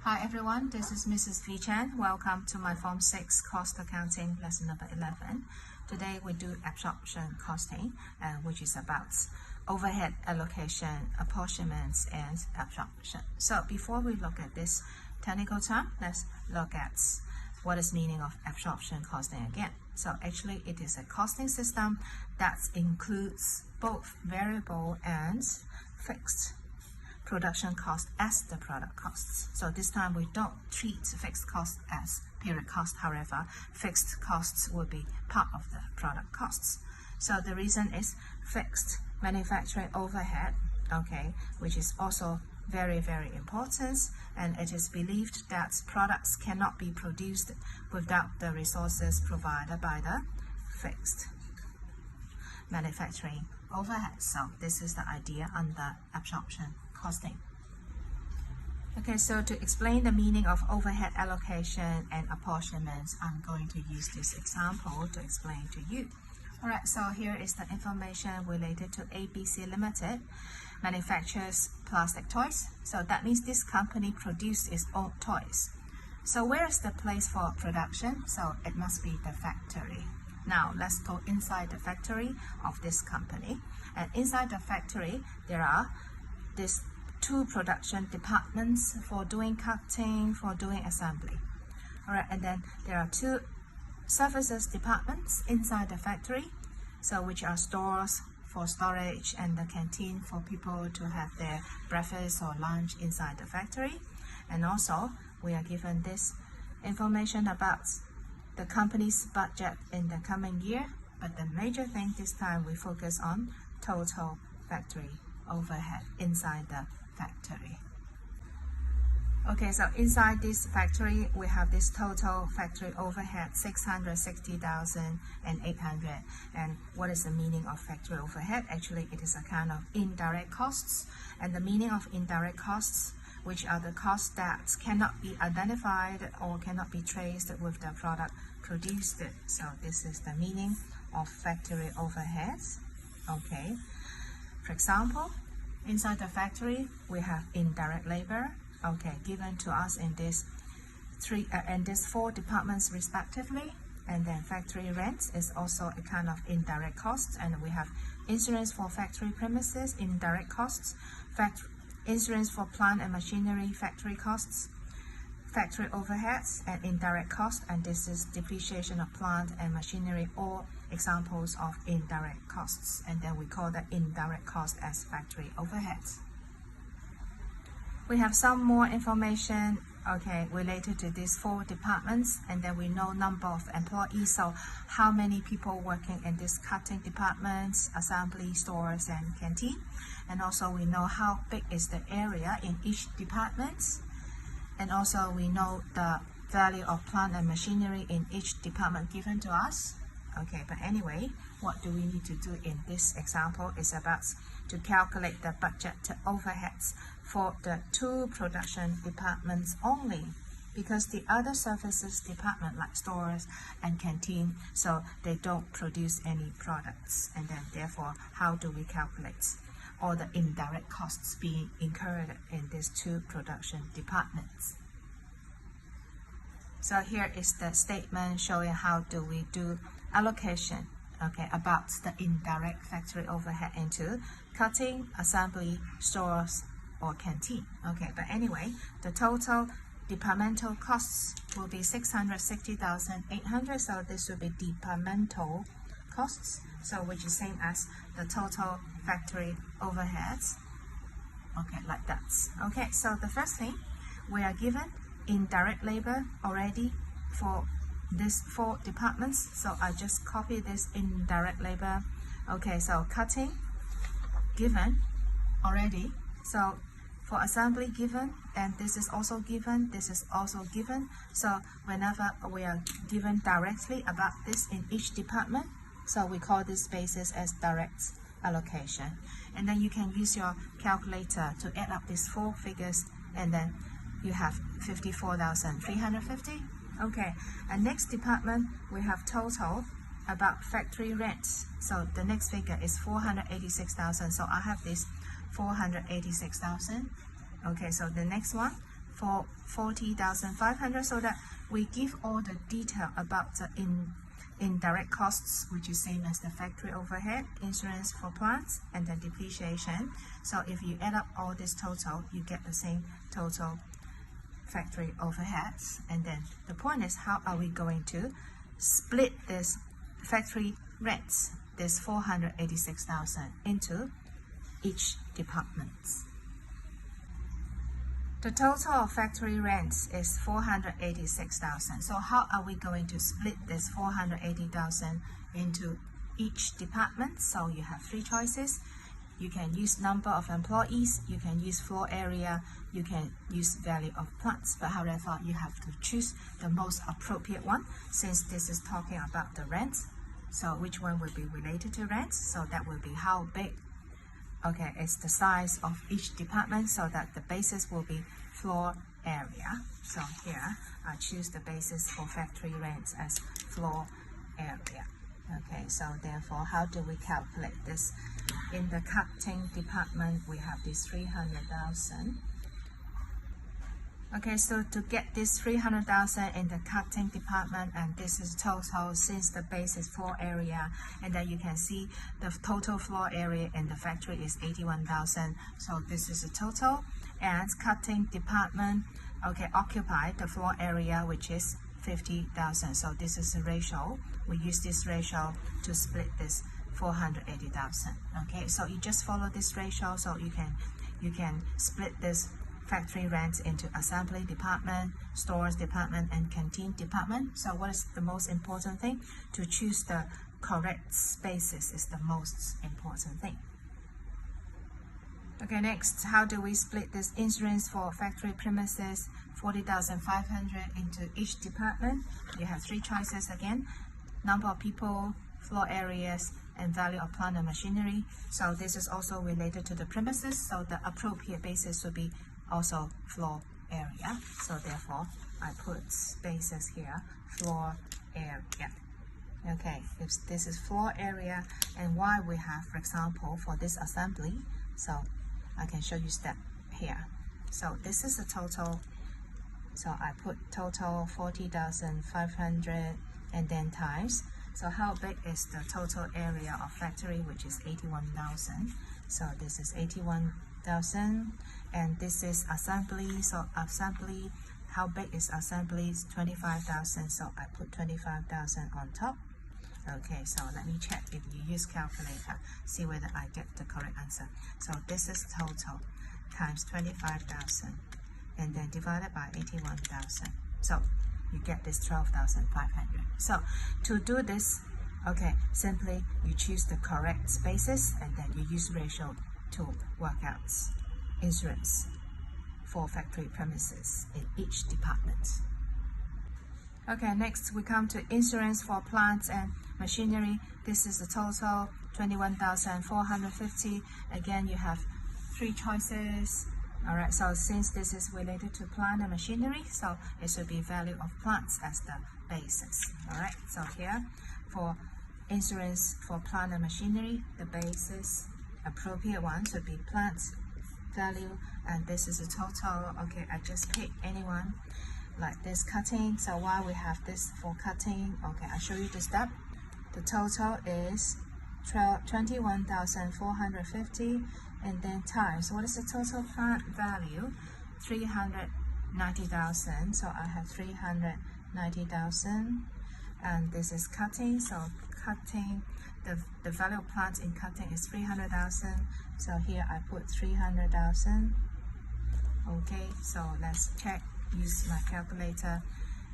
Hi everyone, this is Mrs. V Chan. Welcome to my Form 6 Cost Accounting lesson number 11. Today we do absorption costing, which is about overhead allocation, apportionments, and absorption. So before we look at this technical term, let's look at what is meaning of absorption costing again. So actually it is a costing system that includes both variable and fixed production cost as the product costs. So this time we don't treat fixed cost as period cost. However, fixed costs will be part of the product costs. So the reason is fixed manufacturing overhead, which is also very important, and it is believed that products cannot be produced without the resources provided by the fixed manufacturing overhead. So this is the idea under absorption costing. Okay, so to explain the meaning of overhead allocation and apportionments, I'm going to use this example to explain to you. Alright, so here is the information related to ABC Limited, manufactures plastic toys. So that means this company produces its own toys. So where is the place for production? So it must be the factory. Now let's go inside the factory of this company. And inside the factory, there are these two production departments for doing cutting, for doing assembly. Alright, and then there are two services departments inside the factory, so which are stores for storage and the canteen for people to have their breakfast or lunch inside the factory. And also we are given this information about the company's budget in the coming year, but the major thing this time we focus on total factory overhead inside the factory. Okay, so inside this factory we have this total factory overhead 660,800. And what is the meaning of factory overhead? Actually it is a kind of indirect costs, and the meaning of indirect costs, which are the costs that cannot be identified or cannot be traced with the product produced. So this is the meaning of factory overheads. Okay, for example, inside the factory we have indirect labor, given to us in these four departments respectively. And then factory rent is also a kind of indirect cost, and we have insurance for factory premises, indirect costs, insurance for plant and machinery, factory costs, factory overheads, and indirect costs. And this is depreciation of plant and machinery, all examples of indirect costs. And then we call the indirect cost as factory overheads. We have some more information related to these four departments, and then we know number of employees, so how many people working in this cutting departments, assembly, stores, and canteen. And also we know how big is the area in each department, and also we know the value of plant and machinery in each department given to us. But anyway, what do we need to do in this example is about to calculate the budget overheads for the two production departments only, because the other services department like stores and canteen, so they don't produce any products. And then therefore, how do we calculate all the indirect costs being incurred in these two production departments? So here is the statement showing how do we do allocation about the indirect factory overhead into cutting, assembly, stores, or canteen. But anyway, the total departmental costs will be 660,800. So this will be departmental costs, so which is same as the total factory overheads. Like that. So the first thing, we are given indirect labor already for these four departments, so I just copy this indirect labor. So cutting given already, so for assembly given, and this is also given, this is also given. So whenever we are given directly about this in each department, so we call this basis as direct allocation. And then you can use your calculator to add up these four figures, and then you have 54,350. And next department we have total about factory rent. So the next figure is 486,000. So I have this 486,000. So the next one, for 40,500, so that we give all the detail about the indirect costs, which is same as the factory overhead, insurance for plants, and then depreciation. So if you add up all this total, you get the same total factory overheads. And then the point is, how are we going to split this factory rents, this 486,000, into each department? The total of factory rents is 486,000. So how are we going to split this 480,000 into each department? So you have three choices. You can use number of employees, you can use floor area, you can use value of plants, but however, you have to choose the most appropriate one, since this is talking about the rent. So which one will be related to rent? So that will be how big, okay, it's the size of each department, so that the basis will be floor area. So here, I choose the basis for factory rents as floor area. Okay, so therefore, how do we calculate this? In the cutting department, we have this 300,000. Okay, so to get this 300,000 in the cutting department, and this is total since the base is floor area, and then you can see the total floor area in the factory is 81,000. So this is the total, and cutting department, okay, occupy the floor area, which is 50,000. So this is the ratio. We use this ratio to split this 480,000. Okay, so you just follow this ratio, so you can split this factory rent into assembly department, stores department, and canteen department. So what is the most important thing? To choose the correct spaces is the most important thing. Okay, next, how do we split this insurance for factory premises 40,500 into each department? You have three choices again: number of people, floor areas, and value of plant and machinery. So this is also related to the premises, so the appropriate basis will be also floor area. So therefore, I put spaces here, floor area. Okay, if this is floor area, and why we have, for example, for this assembly, so I can show you step here. So this is the total. So I put total 40,500 and then times. So how big is the total area of factory, which is 81,000. So this is 81,000, and this is assembly. So assembly, how big is assembly? It's 25,000. So I put 25,000 on top. Okay, so let me check if you use calculator, see whether I get the correct answer. So this is total times 25,000 and then divided by 81,000. So you get this 12,500. So to do this, okay, simply you choose the correct spaces and then you use ratio to work out insurance for factory premises in each department. Okay, next we come to insurance for plants and machinery. This is the total 21,450. Again, you have three choices. All right, so since this is related to plant and machinery, so it should be value of plants as the basis. All right, so here for insurance for plant and machinery, the basis appropriate one should be plant value, and this is a total. Okay, I just pick anyone like this cutting. So while we have this for cutting, okay, I'll show you the step. The total is 21,450 and then times, what is the total plant value? 390,000. So I have 390,000, and this is cutting. So cutting, the value of plants in cutting is 300,000. So here I put 300,000. Okay, so let's check. Use my calculator.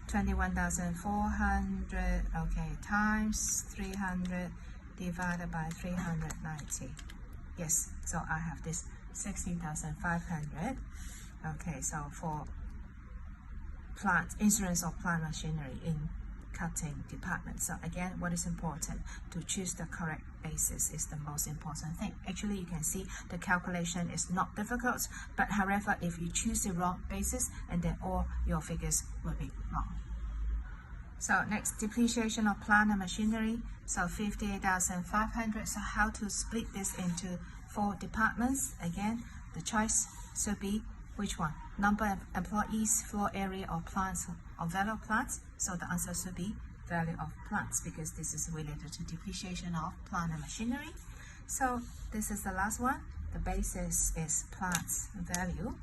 21,400, okay, times 300 divided by 390. Yes, so I have this 16,500. Okay, so for plant insurance of plant machinery in cutting department. So again, what is important? To choose the correct basis is the most important thing. Actually, you can see the calculation is not difficult, but however, if you choose the wrong basis, and then all your figures will be wrong. So next, depreciation of plant and machinery. So 58,500. So how to split this into 4 departments? Again, the choice should be which one? number of employees, floor area of plants, or value of plants. So the answer should be value of plants because this is related to depreciation of plant and machinery. So this is the last one. The basis is plants value.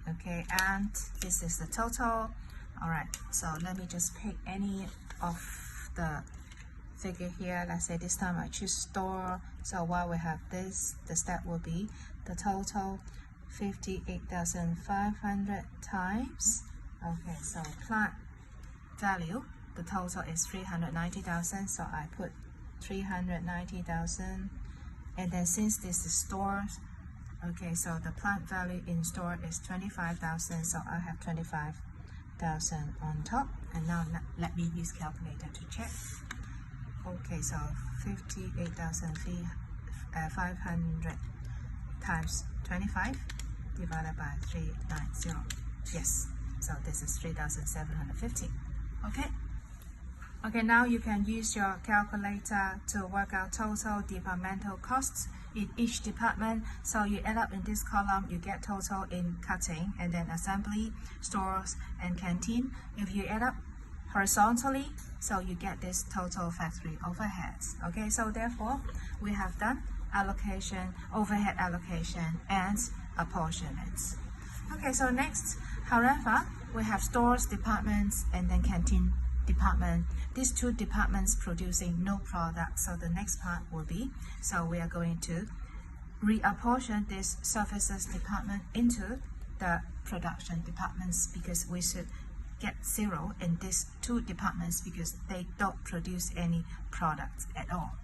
Okay, and this is the total. All right, so let me just pick any of the figure here. Let's say this time I choose store. So while we have this, the step will be the total 58,500 times. Okay, so plant value, the total is 390,000. So I put 390,000, and then since this is stores, okay, so the plant value in store is 25,000. So I have 25,000 on top. And now let me use calculator to check. Okay, so 58,500 times 25 divided by 390. Yes, so this is 3,750. Okay, now you can use your calculator to work out total departmental costs in each department. So you add up in this column, you get total in cutting, and then assembly, stores, and canteen. If you add up horizontally, so you get this total factory overheads. Okay, so therefore we have done allocation, overhead allocation, and apportionments. Okay, so next, however, we have stores departments and then canteen department. These two departments producing no product. So the next part will be, so we are going to reapportion this services department into the production departments because we should get zero in these two departments because they don't produce any products at all.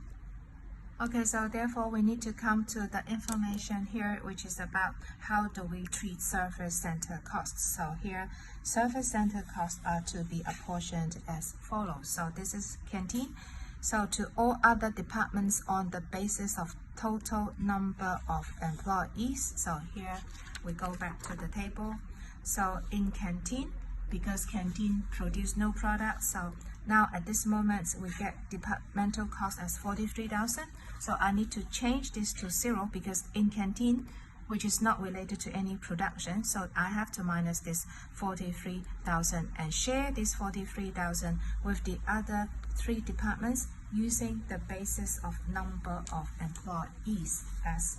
Okay, so therefore we need to come to the information here, which is about how do we treat service center costs. So here, service center costs are to be apportioned as follows. So this is canteen. So to all other departments on the basis of total number of employees. So here we go back to the table. So in canteen, because canteen produce no product, so now at this moment we get departmental cost as 43,000. So I need to change this to zero because in canteen, which is not related to any production, so I have to minus this 43,000 and share this 43,000 with the other three departments using the basis of number of employees as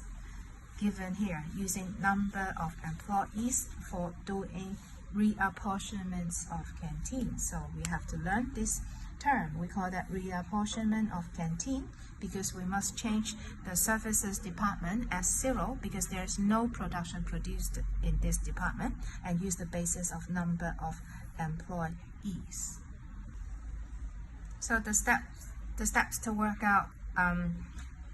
given here, using number of employees for doing reapportionments of canteen. So we have to learn this term. We call that reapportionment of canteen because we must change the services department as zero because there is no production produced in this department and use the basis of number of employees. So the steps to work out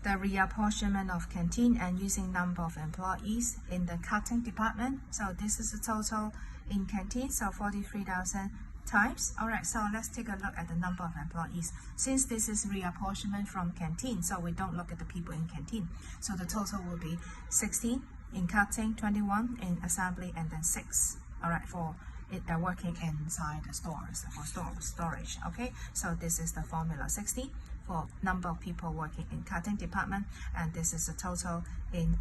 the reapportionment of canteen and using number of employees in the cutting department. So this is the total in canteen, so 43,000 times. Alright, so let's take a look at the number of employees. Since this is reapportionment from canteen, so we don't look at the people in canteen. So the total will be 16 in cutting, 21 in assembly, and then 6. Alright, for it working inside the stores, for storage. Okay, so this is the formula, 60 for number of people working in cutting department, and this is the total in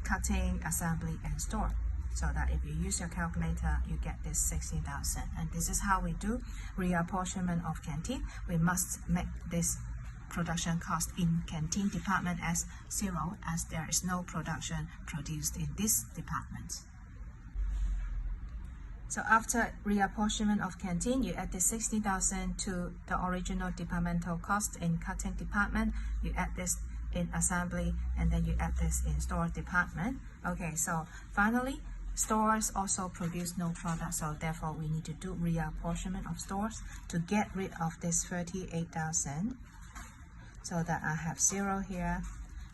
cutting, assembly, and store. So that if you use your calculator, you get this 16,000. And this is how we do reapportionment of canteen. We must make this production cost in canteen department as zero, as there is no production produced in this department. So after reapportionment of canteen, you add this 60,000 to the original departmental cost in cutting department. You add this in assembly, and then you add this in store department. Okay, so finally, stores also produce no product, so therefore we need to do reapportionment of stores to get rid of this 38,000 so that I have zero here,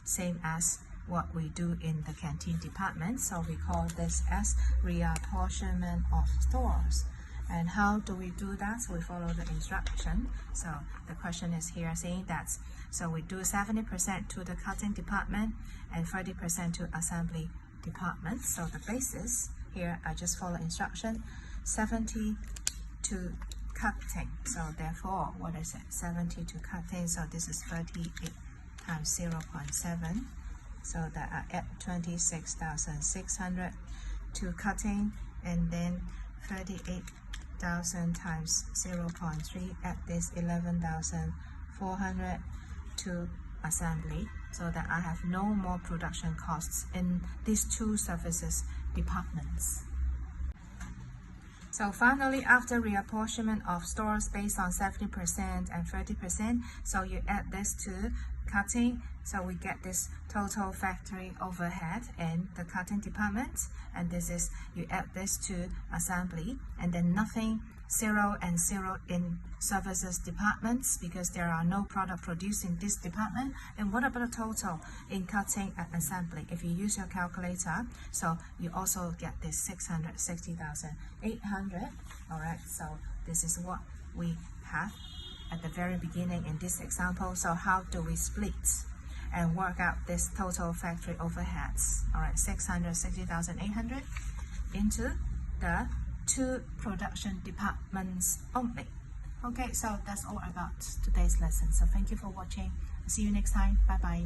same as what we do in the canteen department. So we call this as reapportionment of stores. And how do we do that? So we follow the instruction. So the question is here saying that, so we do 70% to the cutting department and 30% to assembly department. So the basis here, I just follow instruction, 70 to cutting. So therefore, what is it? 70 to cutting. So this is 38 times 0.7. So that I add 26,600 to cutting, and then 38,000 times 0.3, add this 11,400 to assembly, so that I have no more production costs in these two services departments. So finally, after reapportionment of stores based on 70% and 30%, so you add this to cutting, so we get this total factory overhead in the cutting department, and this is, you add this to assembly, and then nothing, 0 and 0 in services departments because there are no product produced in this department. And what about the total in cutting and assembly? If you use your calculator, so you also get this 660,800. All right, so this is what we have at the very beginning in this example. So how do we split and work out this total factory overheads? All right, 660,800 into the two production departments only. Okay, so that's all about today's lesson. So thank you for watching. See you next time. Bye bye.